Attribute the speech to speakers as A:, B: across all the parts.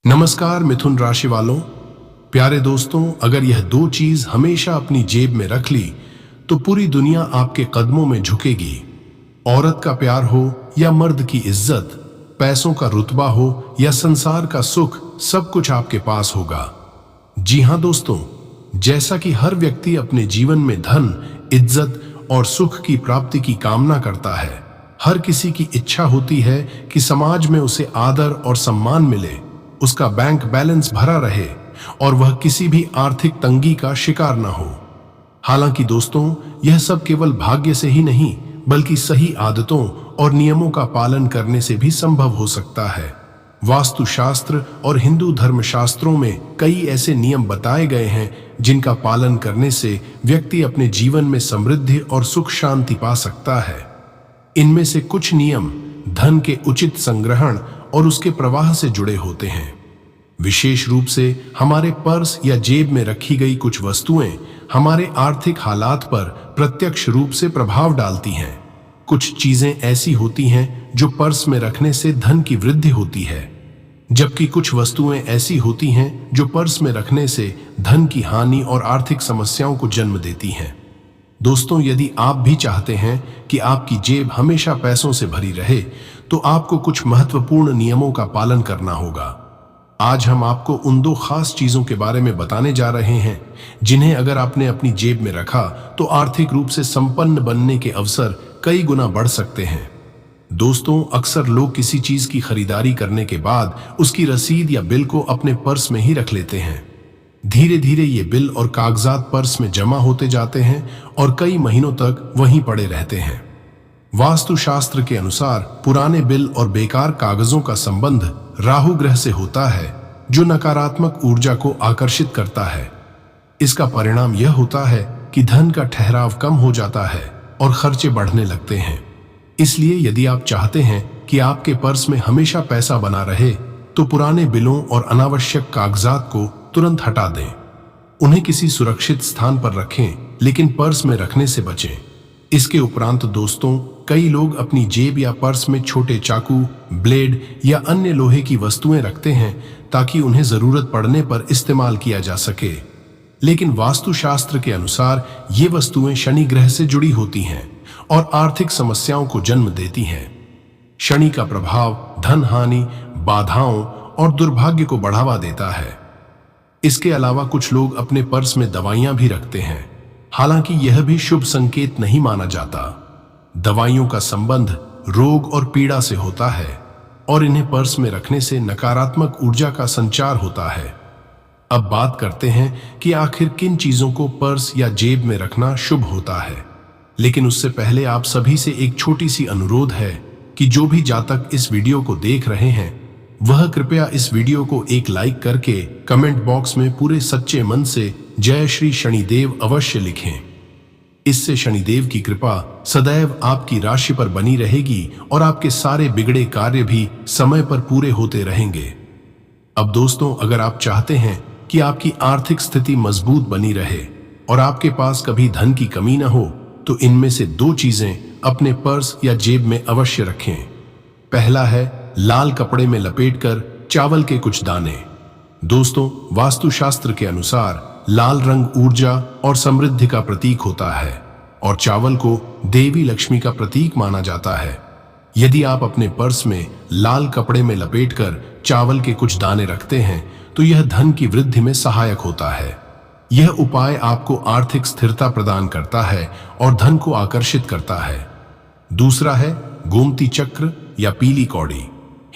A: नमस्कार मिथुन राशि वालों, प्यारे दोस्तों, अगर यह दो चीज हमेशा अपनी जेब में रख ली तो पूरी दुनिया आपके कदमों में झुकेगी। औरत का प्यार हो या मर्द की इज्जत, पैसों का रुतबा हो या संसार का सुख, सब कुछ आपके पास होगा। जी हां दोस्तों, जैसा कि हर व्यक्ति अपने जीवन में धन, इज्जत और सुख की प्राप्ति की कामना करता है, हर किसी की इच्छा होती है कि समाज में उसे आदर और सम्मान मिले, उसका बैंक बैलेंस भरा रहे और वह किसी भी आर्थिक तंगी का शिकार न हो। हालांकि दोस्तों, यह सब केवल भाग्य से ही नहीं बल्कि सही आदतों और नियमों का पालन करने से भी संभव हो सकता है। वास्तुशास्त्र और हिंदू धर्मशास्त्रों में कई ऐसे नियम बताए गए हैं जिनका पालन करने से व्यक्ति अपने जीवन में समृद्धि और सुख शांति पा सकता है। इनमें से कुछ नियम धन के उचित संग्रहण और उसके प्रवाह से जुड़े होते हैं। विशेष रूप से हमारे पर्स या जेब में रखी गई कुछ वस्तुएं हमारे आर्थिक हालात पर प्रत्यक्ष रूप से प्रभाव डालती हैं। कुछ चीजें ऐसी होती हैं जो पर्स में रखने से धन की वृद्धि होती है, जबकि कुछ वस्तुएं ऐसी होती हैं जो पर्स में रखने से धन की हानि और आर्थिक समस्याओं को जन्म देती हैं। दोस्तों, यदि आप भी चाहते हैं कि आपकी जेब हमेशा पैसों से भरी रहे, तो आपको कुछ महत्वपूर्ण नियमों का पालन करना होगा। आज हम आपको उन दो खास चीजों के बारे में बताने जा रहे हैं जिन्हें अगर आपने अपनी जेब में रखा तो आर्थिक रूप से संपन्न बनने के अवसर कई गुना बढ़ सकते हैं। दोस्तों, अक्सर लोग किसी चीज की खरीदारी करने के बाद उसकी रसीद या बिल को अपने पर्स में ही रख लेते हैं। धीरे धीरे ये बिल और कागजात पर्स में जमा होते जाते हैं और कई महीनों तक वहीं पड़े रहते हैं। वास्तुशास्त्र के अनुसार पुराने बिल और बेकार कागजों का संबंध राहु ग्रह से होता है, जो नकारात्मक ऊर्जा को आकर्षित करता है। इसका परिणाम यह होता है कि धन का ठहराव कम हो जाता है और खर्चे बढ़ने लगते हैं। इसलिए यदि आप चाहते हैं कि आपके पर्स में हमेशा पैसा बना रहे, तो पुराने बिलों और अनावश्यक कागजात को तुरंत हटा दें। उन्हें किसी सुरक्षित स्थान पर रखें, लेकिन पर्स में रखने से बचें। इसके उपरांत दोस्तों, कई लोग अपनी जेब या पर्स में छोटे चाकू, ब्लेड या अन्य लोहे की वस्तुएं रखते हैं ताकि उन्हें जरूरत पड़ने पर इस्तेमाल किया जा सके। लेकिन वास्तुशास्त्र के अनुसार ये वस्तुएं शनि ग्रह से जुड़ी होती हैं और आर्थिक समस्याओं को जन्म देती हैं। शनि का प्रभाव धन हानि, बाधाओं और दुर्भाग्य को बढ़ावा देता है। इसके अलावा कुछ लोग अपने पर्स में दवाइयां भी रखते हैं, हालांकि यह भी शुभ संकेत नहीं माना जाता। दवाइयों का संबंध रोग और पीड़ा से होता है और इन्हें पर्स में रखने से नकारात्मक ऊर्जा का संचार होता है। अब बात करते हैं कि आखिर किन चीजों को पर्स या जेब में रखना शुभ होता है। लेकिन उससे पहले आप सभी से एक छोटी सी अनुरोध है कि जो भी जातक इस वीडियो को देख रहे हैं, वह कृपया इस वीडियो को एक लाइक करके कमेंट बॉक्स में पूरे सच्चे मन से जय श्री शनिदेव अवश्य लिखें। इससे शनिदेव की कृपा सदैव आपकी राशि पर बनी रहेगी और आपके सारे बिगड़े कार्य भी समय पर पूरे होते रहेंगे। अब दोस्तों, अगर आप चाहते हैं कि आपकी आर्थिक स्थिति मजबूत बनी रहे और आपके पास कभी धन की कमी न हो, तो इनमें से दो चीजें अपने पर्स या जेब में अवश्य रखें। पहला है लाल कपड़े में लपेटकर चावल के कुछ दाने। दोस्तों, वास्तुशास्त्र के अनुसार लाल रंग ऊर्जा और समृद्धि का प्रतीक होता है और चावल को देवी लक्ष्मी का प्रतीक माना जाता है। यदि आप अपने पर्स में लाल कपड़े में लपेटकर चावल के कुछ दाने रखते हैं, तो यह धन की वृद्धि में सहायक होता है। यह उपाय आपको आर्थिक स्थिरता प्रदान करता है और धन को आकर्षित करता है। दूसरा है गोमती चक्र या पीली कौड़ी।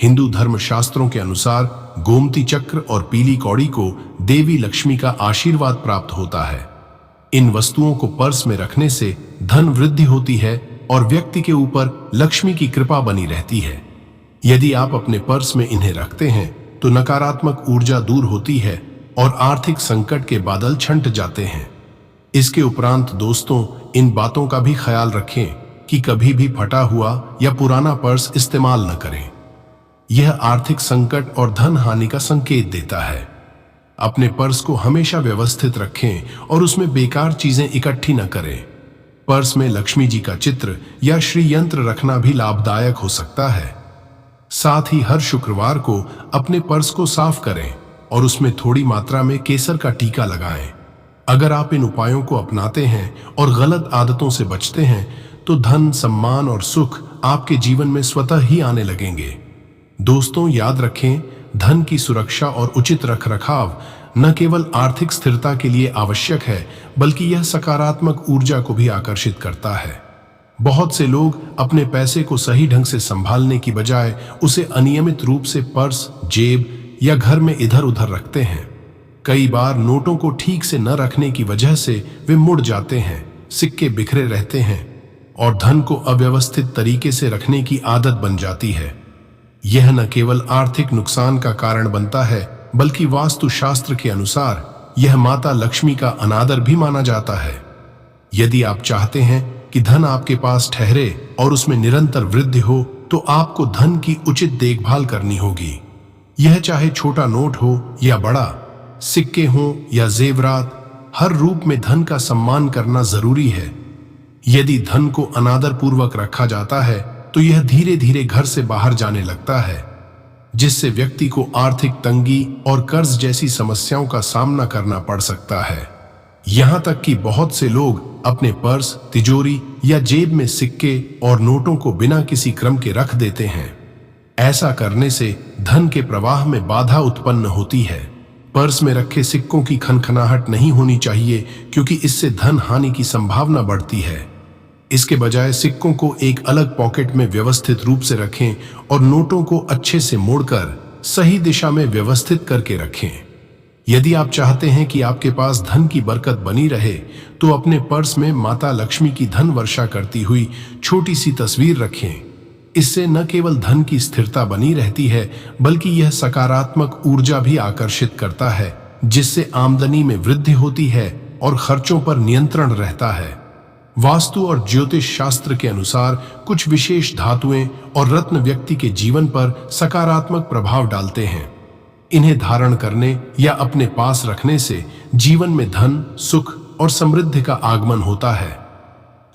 A: हिंदू धर्म शास्त्रों के अनुसार गोमती चक्र और पीली कौड़ी को देवी लक्ष्मी का आशीर्वाद प्राप्त होता है। इन वस्तुओं को पर्स में रखने से धन वृद्धि होती है और व्यक्ति के ऊपर लक्ष्मी की कृपा बनी रहती है। यदि आप अपने पर्स में इन्हें रखते हैं, तो नकारात्मक ऊर्जा दूर होती है और आर्थिक संकट के बादल छंट जाते हैं। इसके उपरांत दोस्तों, इन बातों का भी ख्याल रखें कि कभी भी फटा हुआ या पुराना पर्स इस्तेमाल न करें। यह आर्थिक संकट और धन हानि का संकेत देता है। अपने पर्स को हमेशा व्यवस्थित रखें और उसमें बेकार चीजें इकट्ठी न करें। पर्स में लक्ष्मी जी का चित्र या श्री यंत्र रखना भी लाभदायक हो सकता है। साथ ही हर शुक्रवार को अपने पर्स को साफ करें और उसमें थोड़ी मात्रा में केसर का टीका लगाएं। अगर आप इन उपायों को अपनाते हैं और गलत आदतों से बचते हैं तो धन, सम्मान और सुख आपके जीवन में स्वतः ही आने लगेंगे। दोस्तों, याद रखें, धन की सुरक्षा और उचित रखरखाव न केवल आर्थिक स्थिरता के लिए आवश्यक है, बल्कि यह सकारात्मक ऊर्जा को भी आकर्षित करता है। बहुत से लोग अपने पैसे को सही ढंग से संभालने की बजाय उसे अनियमित रूप से पर्स, जेब या घर में इधर उधर रखते हैं। कई बार नोटों को ठीक से न रखने की वजह से वे मुड़ जाते हैं, सिक्के बिखरे रहते हैं और धन को अव्यवस्थित तरीके से रखने की आदत बन जाती है। यह न केवल आर्थिक नुकसान का कारण बनता है, बल्कि वास्तुशास्त्र के अनुसार यह माता लक्ष्मी का अनादर भी माना जाता है। यदि आप चाहते हैं कि धन आपके पास ठहरे और उसमें निरंतर वृद्धि हो, तो आपको धन की उचित देखभाल करनी होगी। यह चाहे छोटा नोट हो या बड़ा, सिक्के हों या जेवरात, हर रूप में धन का सम्मान करना जरूरी है। यदि धन को अनादर पूर्वक रखा जाता है तो यह धीरे धीरे घर से बाहर जाने लगता है, जिससे व्यक्ति को आर्थिक तंगी और कर्ज जैसी समस्याओं का सामना करना पड़ सकता है। यहां तक कि बहुत से लोग अपने पर्स, तिजोरी या जेब में सिक्के और नोटों को बिना किसी क्रम के रख देते हैं। ऐसा करने से धन के प्रवाह में बाधा उत्पन्न होती है। पर्स में रखे सिक्कों की खनखनाहट नहीं होनी चाहिए, क्योंकि इससे धन हानि की संभावना बढ़ती है। इसके बजाय सिक्कों को एक अलग पॉकेट में व्यवस्थित रूप से रखें और नोटों को अच्छे से मोड़कर सही दिशा में व्यवस्थित करके रखें। यदि आप चाहते हैं कि आपके पास धन की बरकत बनी रहे, तो अपने पर्स में माता लक्ष्मी की धन वर्षा करती हुई छोटी सी तस्वीर रखें। इससे न केवल धन की स्थिरता बनी रहती है, बल्कि यह सकारात्मक ऊर्जा भी आकर्षित करता है, जिससे आमदनी में वृद्धि होती है और खर्चों पर नियंत्रण रहता है। वास्तु और ज्योतिष शास्त्र के अनुसार कुछ विशेष धातुएं और रत्न व्यक्ति के जीवन पर सकारात्मक प्रभाव डालते हैं। इन्हें धारण करने या अपने पास रखने से जीवन में धन, सुख और समृद्धि का आगमन होता है।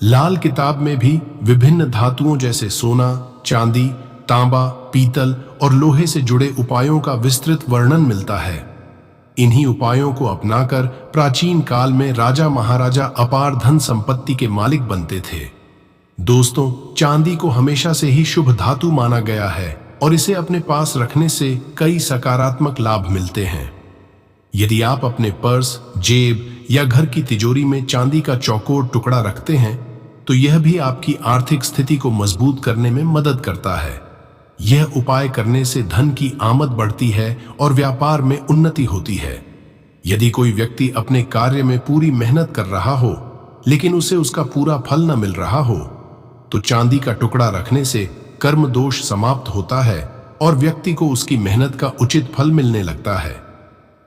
A: लाल किताब में भी विभिन्न धातुओं जैसे सोना, चांदी, तांबा, पीतल और लोहे से जुड़े उपायों का विस्तृत वर्णन मिलता है। इन्हीं उपायों को अपनाकर प्राचीन काल में राजा महाराजा अपार धन संपत्ति के मालिक बनते थे। दोस्तों, चांदी को हमेशा से ही शुभ धातु माना गया है और इसे अपने पास रखने से कई सकारात्मक लाभ मिलते हैं। यदि आप अपने पर्स, जेब या घर की तिजोरी में चांदी का चौकोर टुकड़ा रखते हैं, तो यह भी आपकी आर्थिक स्थिति को मजबूत करने में मदद करता है। यह उपाय करने से धन की आमद बढ़ती है और व्यापार में उन्नति होती है। यदि कोई व्यक्ति अपने कार्य में पूरी मेहनत कर रहा हो, लेकिन उसे उसका पूरा फल न मिल रहा हो, तो चांदी का टुकड़ा रखने से कर्म दोष समाप्त होता है और व्यक्ति को उसकी मेहनत का उचित फल मिलने लगता है।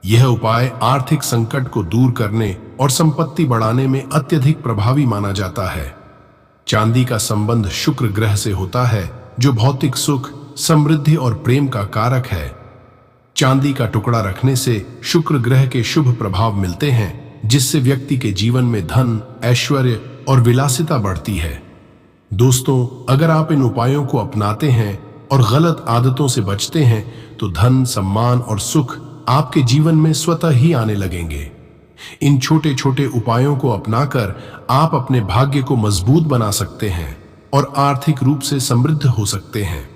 A: यह उपाय आर्थिक संकट को दूर करने और संपत्ति बढ़ाने में अत्यधिक प्रभावी माना जाता है। चांदी का संबंध शुक्र ग्रह से होता है, जो भौतिक सुख, समृद्धि और प्रेम का कारक है। चांदी का टुकड़ा रखने से शुक्र ग्रह के शुभ प्रभाव मिलते हैं, जिससे व्यक्ति के जीवन में धन, ऐश्वर्य और विलासिता बढ़ती है। दोस्तों, अगर आप इन उपायों को अपनाते हैं और गलत आदतों से बचते हैं, तो धन, सम्मान और सुख आपके जीवन में स्वतः ही आने लगेंगे। इन छोटे छोटे उपायों को अपनाकर आप अपने भाग्य को मजबूत बना सकते हैं और आर्थिक रूप से समृद्ध हो सकते हैं।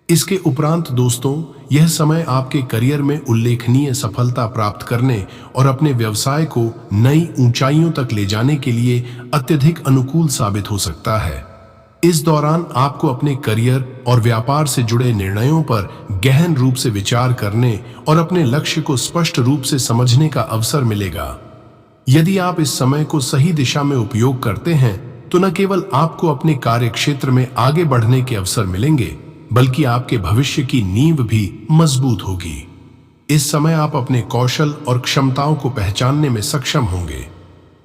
A: इसके उपरांत दोस्तों, यह समय आपके करियर में उल्लेखनीय सफलता प्राप्त करने और अपने व्यवसाय को नई ऊंचाइयों तक ले जाने के लिए अत्यधिक अनुकूल साबित हो सकता है। इस दौरान आपको अपने करियर और व्यापार से जुड़े निर्णयों पर गहन रूप से विचार करने और अपने लक्ष्य को स्पष्ट रूप से समझने का अवसर मिलेगा। यदि आप इस समय को सही दिशा में उपयोग करते हैं, तो न केवल आपको अपने कार्य क्षेत्र में आगे बढ़ने के अवसर मिलेंगे, बल्कि आपके भविष्य की नींव भी मजबूत होगी। इस समय आप अपने कौशल और क्षमताओं को पहचानने में सक्षम होंगे।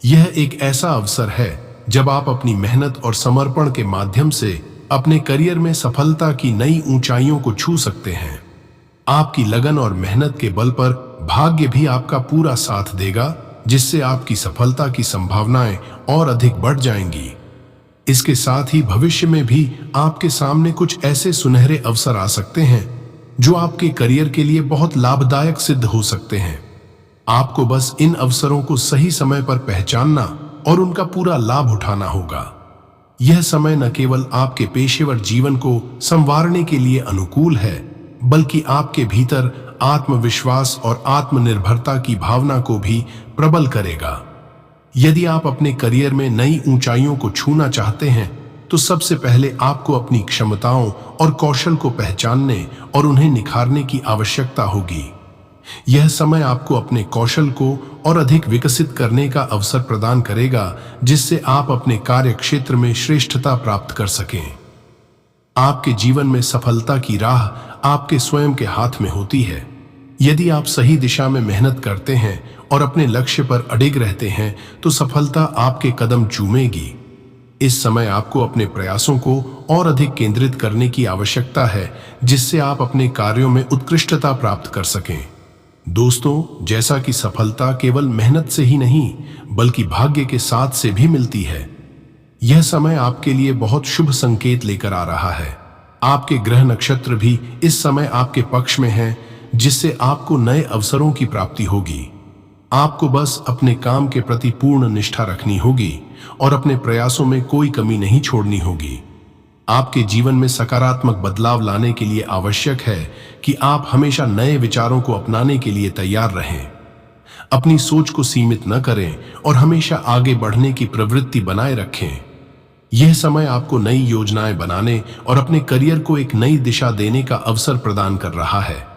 A: यह एक ऐसा अवसर है जब आप अपनी मेहनत और समर्पण के माध्यम से अपने करियर में सफलता की नई ऊंचाइयों को छू सकते हैं। आपकी लगन और मेहनत के बल पर भाग्य भी आपका पूरा साथ देगा, जिससे आपकी सफलता की संभावनाएं और अधिक बढ़ जाएंगी। इसके साथ ही भविष्य में भी आपके सामने कुछ ऐसे सुनहरे अवसर आ सकते हैं जो आपके करियर के लिए बहुत लाभदायक सिद्ध हो सकते हैं। आपको बस इन अवसरों को सही समय पर पहचानना और उनका पूरा लाभ उठाना होगा। यह समय न केवल आपके पेशेवर जीवन को संवारने के लिए अनुकूल है, बल्कि आपके भीतर आत्मविश्वास और आत्मनिर्भरता की भावना को भी प्रबल करेगा। यदि आप अपने करियर में नई ऊंचाइयों को छूना चाहते हैं, तो सबसे पहले आपको अपनी क्षमताओं और कौशल को पहचानने और उन्हें निखारने की आवश्यकता होगी। यह समय आपको अपने कौशल को और अधिक विकसित करने का अवसर प्रदान करेगा, जिससे आप अपने कार्य क्षेत्र में श्रेष्ठता प्राप्त कर सकें। आपके जीवन में सफलता की राह आपके स्वयं के हाथ में होती है। यदि आप सही दिशा में मेहनत करते हैं और अपने लक्ष्य पर अडिग रहते हैं, तो सफलता आपके कदम चूमेगी। इस समय आपको अपने प्रयासों को और अधिक केंद्रित करने की आवश्यकता है, जिससे आप अपने कार्यों में उत्कृष्टता प्राप्त कर सकें। दोस्तों, जैसा कि सफलता केवल मेहनत से ही नहीं, बल्कि भाग्य के साथ से भी मिलती है, यह समय आपके लिए बहुत शुभ संकेत लेकर आ रहा है। आपके ग्रह नक्षत्र भी इस समय आपके पक्ष में हैं, जिससे आपको नए अवसरों की प्राप्ति होगी। आपको बस अपने काम के प्रति पूर्ण निष्ठा रखनी होगी और अपने प्रयासों में कोई कमी नहीं छोड़नी होगी। आपके जीवन में सकारात्मक बदलाव लाने के लिए आवश्यक है कि आप हमेशा नए विचारों को अपनाने के लिए तैयार रहें। अपनी सोच को सीमित न करें और हमेशा आगे बढ़ने की प्रवृत्ति बनाए रखें। यह समय आपको नई योजनाएं बनाने और अपने करियर को एक नई दिशा देने का अवसर प्रदान कर रहा है।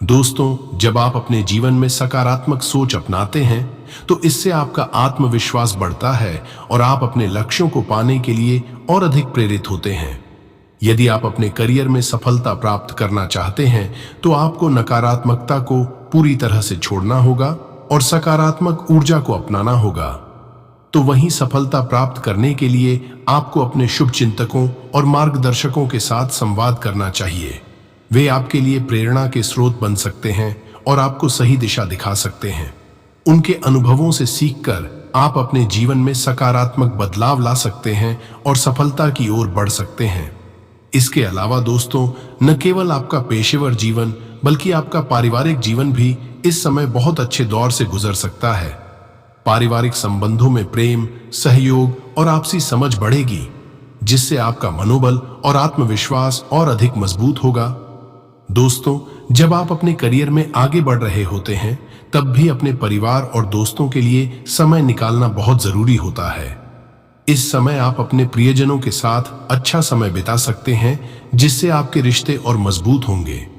A: दोस्तों, जब आप अपने जीवन में सकारात्मक सोच अपनाते हैं, तो इससे आपका आत्मविश्वास बढ़ता है और आप अपने लक्ष्यों को पाने के लिए और अधिक प्रेरित होते हैं। यदि आप अपने करियर में सफलता प्राप्त करना चाहते हैं, तो आपको नकारात्मकता को पूरी तरह से छोड़ना होगा और सकारात्मक ऊर्जा को अपनाना होगा। तो वहीं सफलता प्राप्त करने के लिए आपको अपने शुभ चिंतकों और मार्गदर्शकों के साथ संवाद करना चाहिए। वे आपके लिए प्रेरणा के स्रोत बन सकते हैं और आपको सही दिशा दिखा सकते हैं। उनके अनुभवों से सीखकर आप अपने जीवन में सकारात्मक बदलाव ला सकते हैं और सफलता की ओर बढ़ सकते हैं। इसके अलावा दोस्तों, न केवल आपका पेशेवर जीवन, बल्कि आपका पारिवारिक जीवन भी इस समय बहुत अच्छे दौर से गुजर सकता है। पारिवारिक संबंधों में प्रेम, सहयोग और आपसी समझ बढ़ेगी, जिससे आपका मनोबल और आत्मविश्वास और अधिक मजबूत होगा। दोस्तों, जब आप अपने करियर में आगे बढ़ रहे होते हैं, तब भी अपने परिवार और दोस्तों के लिए समय निकालना बहुत जरूरी होता है। इस समय आप अपने प्रियजनों के साथ अच्छा समय बिता सकते हैं, जिससे आपके रिश्ते और मजबूत होंगे।